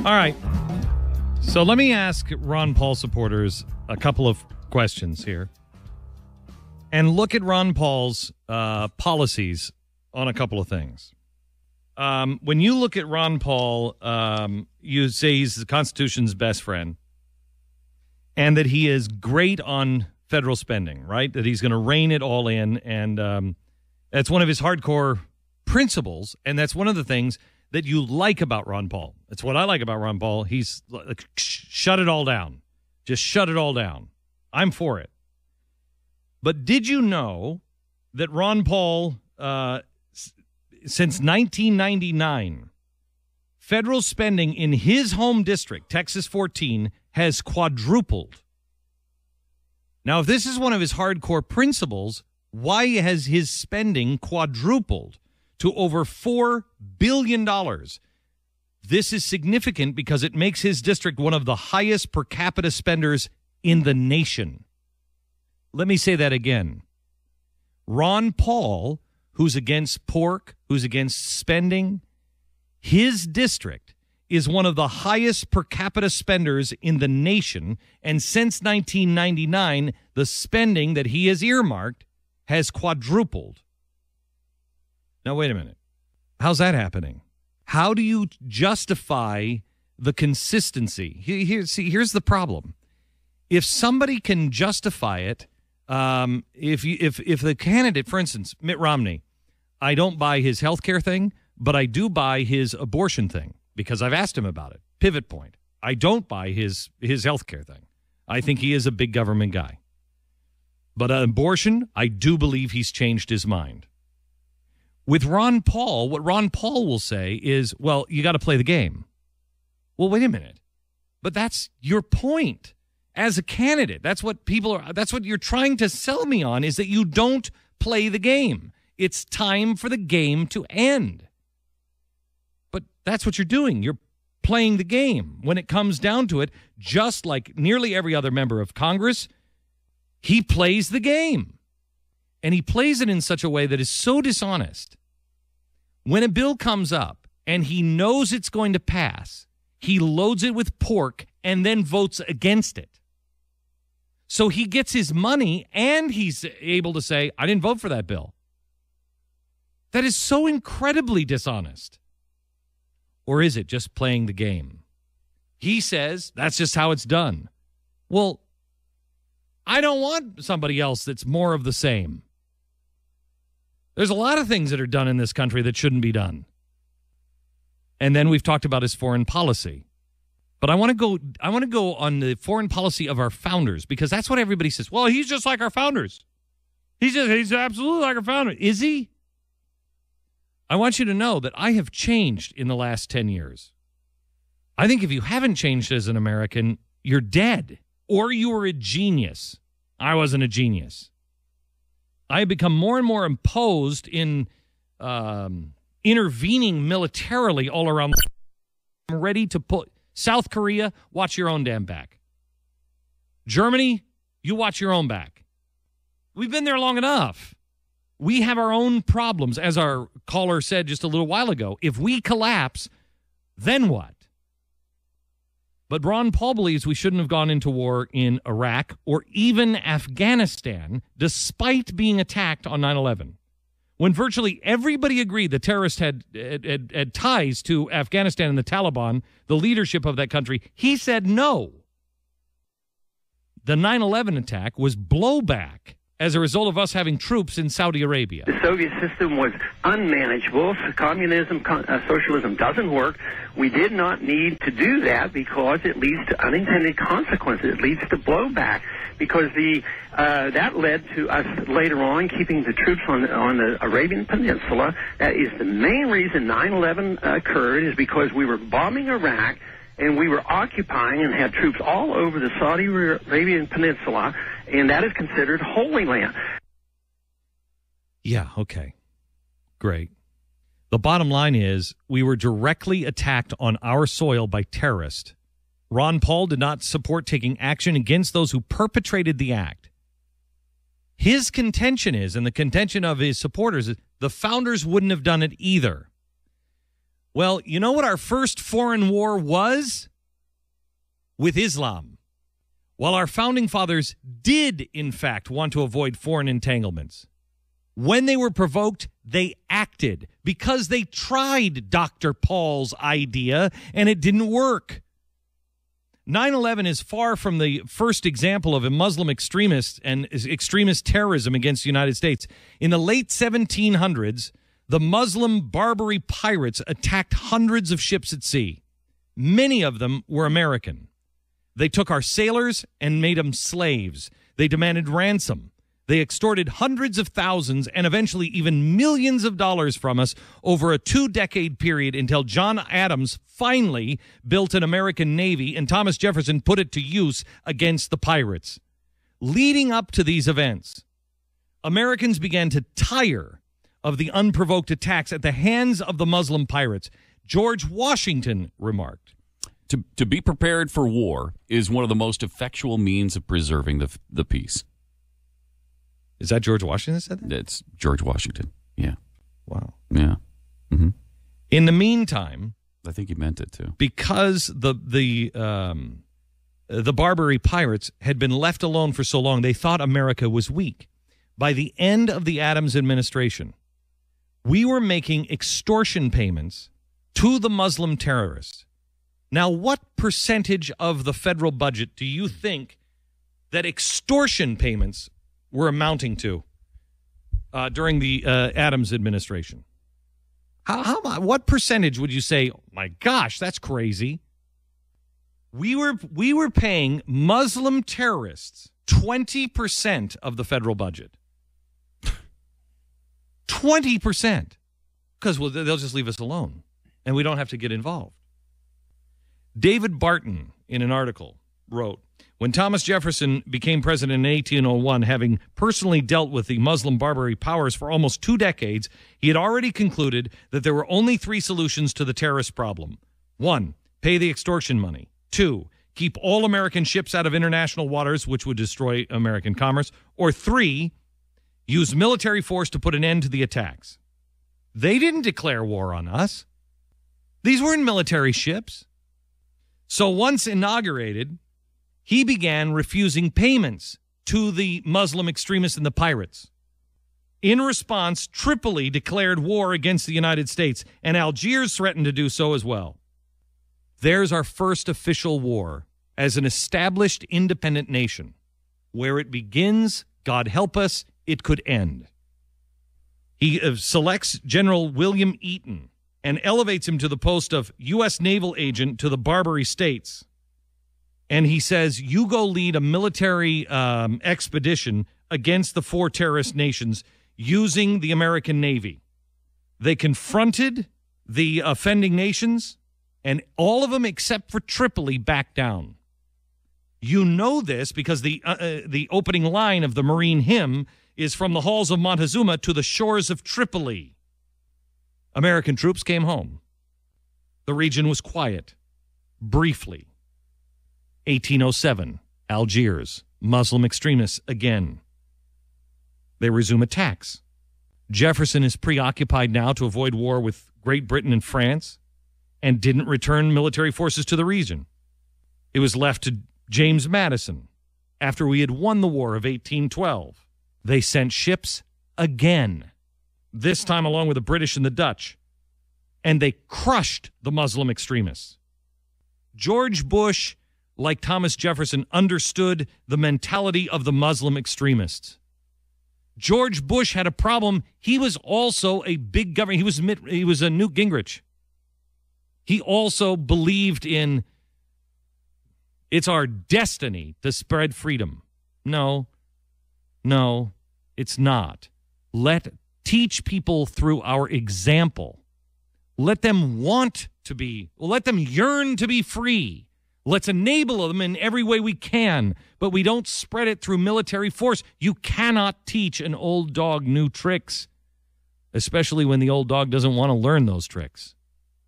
All right. So let me ask Ron Paul supporters a couple of questions here. And look at Ron Paul's policies on a couple of things. When you look at Ron Paul, you say he's the Constitution's best friend and that he is great on federal spending, right? That he's going to rein it all in. And that's one of his hardcore principles. And that's one of the things that you like about Ron Paul. That's what I like about Ron Paul. He's like, shut it all down. Just shut it all down. I'm for it. But did you know that Ron Paul, since 1999, federal spending in his home district, Texas 14, has quadrupled? Now, if this is one of his hardcore principles, why has his spending quadrupled to over $4 billion? This is significant because it makes his district one of the highest per capita spenders in the nation. Let me say that again. Ron Paul, who's against pork, who's against spending, his district is one of the highest per capita spenders in the nation. And since 1999, the spending that he has earmarked has quadrupled. Now, wait a minute. How's that happening? How do you justify the consistency? Here's the problem. If somebody can justify it, if the candidate, for instance, Mitt Romney, I don't buy his health care thing, but I do buy his abortion thing because I've asked him about it. Pivot point. I don't buy his health care thing. I think he is a big government guy. But abortion, I do believe he's changed his mind. With Ron Paul, what Ron Paul will say is, well, you got to play the game. Well, wait a minute. But that's your point. As a candidate, that's what you're trying to sell me on, is that you don't play the game. It's time for the game to end. But that's what you're doing. You're playing the game. When it comes down to it, just like nearly every other member of Congress, he plays the game. And he plays it in such a way that is so dishonest. When a bill comes up and he knows it's going to pass, he loads it with pork and then votes against it. So he gets his money and he's able to say, I didn't vote for that bill. That is so incredibly dishonest. Or is it just playing the game? He says that's just how it's done. Well, I don't want somebody else that's more of the same. There's a lot of things that are done in this country that shouldn't be done. And then we've talked about his foreign policy. But I want to go on the foreign policy of our founders, because that's what everybody says. Well, he's just like our founders. He's absolutely like our founders. Is he? I want you to know that I have changed in the last 10 years. I think if you haven't changed as an American, you're dead, or you were a genius. I wasn't a genius. I have become more and more imposed in intervening militarily all around. I'm ready to put South Korea, watch your own damn back. Germany, you watch your own back. We've been there long enough. We have our own problems, as our caller said just a little while ago. If we collapse, then what? But Ron Paul believes we shouldn't have gone into war in Iraq or even Afghanistan, despite being attacked on 9/11. When virtually everybody agreed the terrorists had ties to Afghanistan and the Taliban, the leadership of that country, he said no. The 9/11 attack was blowback as a result of us having troops in Saudi Arabia. The Soviet system was unmanageable. Communism, socialism doesn't work. We did not need to do that because it leads to unintended consequences. It leads to blowback because that led to us later on keeping the troops on the Arabian Peninsula. That is the main reason 9/11 occurred, is because we were bombing Iraq and we were occupying and had troops all over the Saudi Arabian Peninsula, and that is considered Holy Land. Yeah, okay. Great. The bottom line is we were directly attacked on our soil by terrorists. Ron Paul did not support taking action against those who perpetrated the act. His contention is, and the contention of his supporters, is the founders wouldn't have done it either. Well, you know what our first foreign war was? With Islam. While our founding fathers did, in fact, want to avoid foreign entanglements, when they were provoked, they acted because they tried Dr. Paul's idea and it didn't work. 9/11 is far from the first example of a Muslim extremist and extremist terrorism against the United States. In the late 1700s, the Muslim Barbary pirates attacked hundreds of ships at sea. Many of them were American. They took our sailors and made them slaves. They demanded ransom. They extorted hundreds of thousands and eventually even millions of dollars from us over a 2-decade period until John Adams finally built an American Navy and Thomas Jefferson put it to use against the pirates. Leading up to these events, Americans began to tire of the unprovoked attacks at the hands of the Muslim pirates. George Washington remarked, To be prepared for war is one of the most effectual means of preserving the peace. Is that George Washington that said that? It's George Washington. Yeah. Wow. Yeah. Mm-hmm. In the meantime, I think he meant it too. Because the Barbary pirates had been left alone for so long, they thought America was weak. By the end of the Adams administration, we were making extortion payments to the Muslim terrorists. Now, what percentage of the federal budget do you think that extortion payments were amounting to during the Adams administration? What percentage would you say, oh my gosh, that's crazy? We were paying Muslim terrorists 20% of the federal budget. 20%. Because they'll just leave us alone, and we don't have to get involved. David Barton, in an article, wrote, when Thomas Jefferson became president in 1801, having personally dealt with the Muslim Barbary powers for almost 2 decades, he had already concluded that there were only 3 solutions to the terrorist problem. 1, pay the extortion money. 2, keep all American ships out of international waters, which would destroy American commerce. Or 3, use military force to put an end to the attacks. They didn't declare war on us. These weren't military ships. So once inaugurated, he began refusing payments to the Muslim extremists and the pirates. In response, Tripoli declared war against the United States, and Algiers threatened to do so as well. There's our first official war as an established independent nation. Where it begins, God help us, it could end. He selects General William Eaton and elevates him to the post of U.S. naval agent to the Barbary states. And he says, you go lead a military expedition against the 4 terrorist nations using the American Navy. They confronted the offending nations, and all of them except for Tripoli backed down. You know this because the opening line of the Marine hymn is from the halls of Montezuma to the shores of Tripoli. American troops came home. The region was quiet. Briefly. 1807, Algiers, Muslim extremists again. They resume attacks. Jefferson is preoccupied now to avoid war with Great Britain and France and didn't return military forces to the region. It was left to James Madison after we had won the War of 1812. They sent ships again, this time along with the British and the Dutch, and they crushed the Muslim extremists. George Bush, like Thomas Jefferson, understood the mentality of the Muslim extremists. George Bush had a problem. He was also a big government. He was a Newt Gingrich. He also believed in it's our destiny to spread freedom. No, it's not. Teach people through our example. Let them let them yearn to be free. Let's enable them in every way we can, but we don't spread it through military force. You cannot teach an old dog new tricks, especially when the old dog doesn't want to learn those tricks.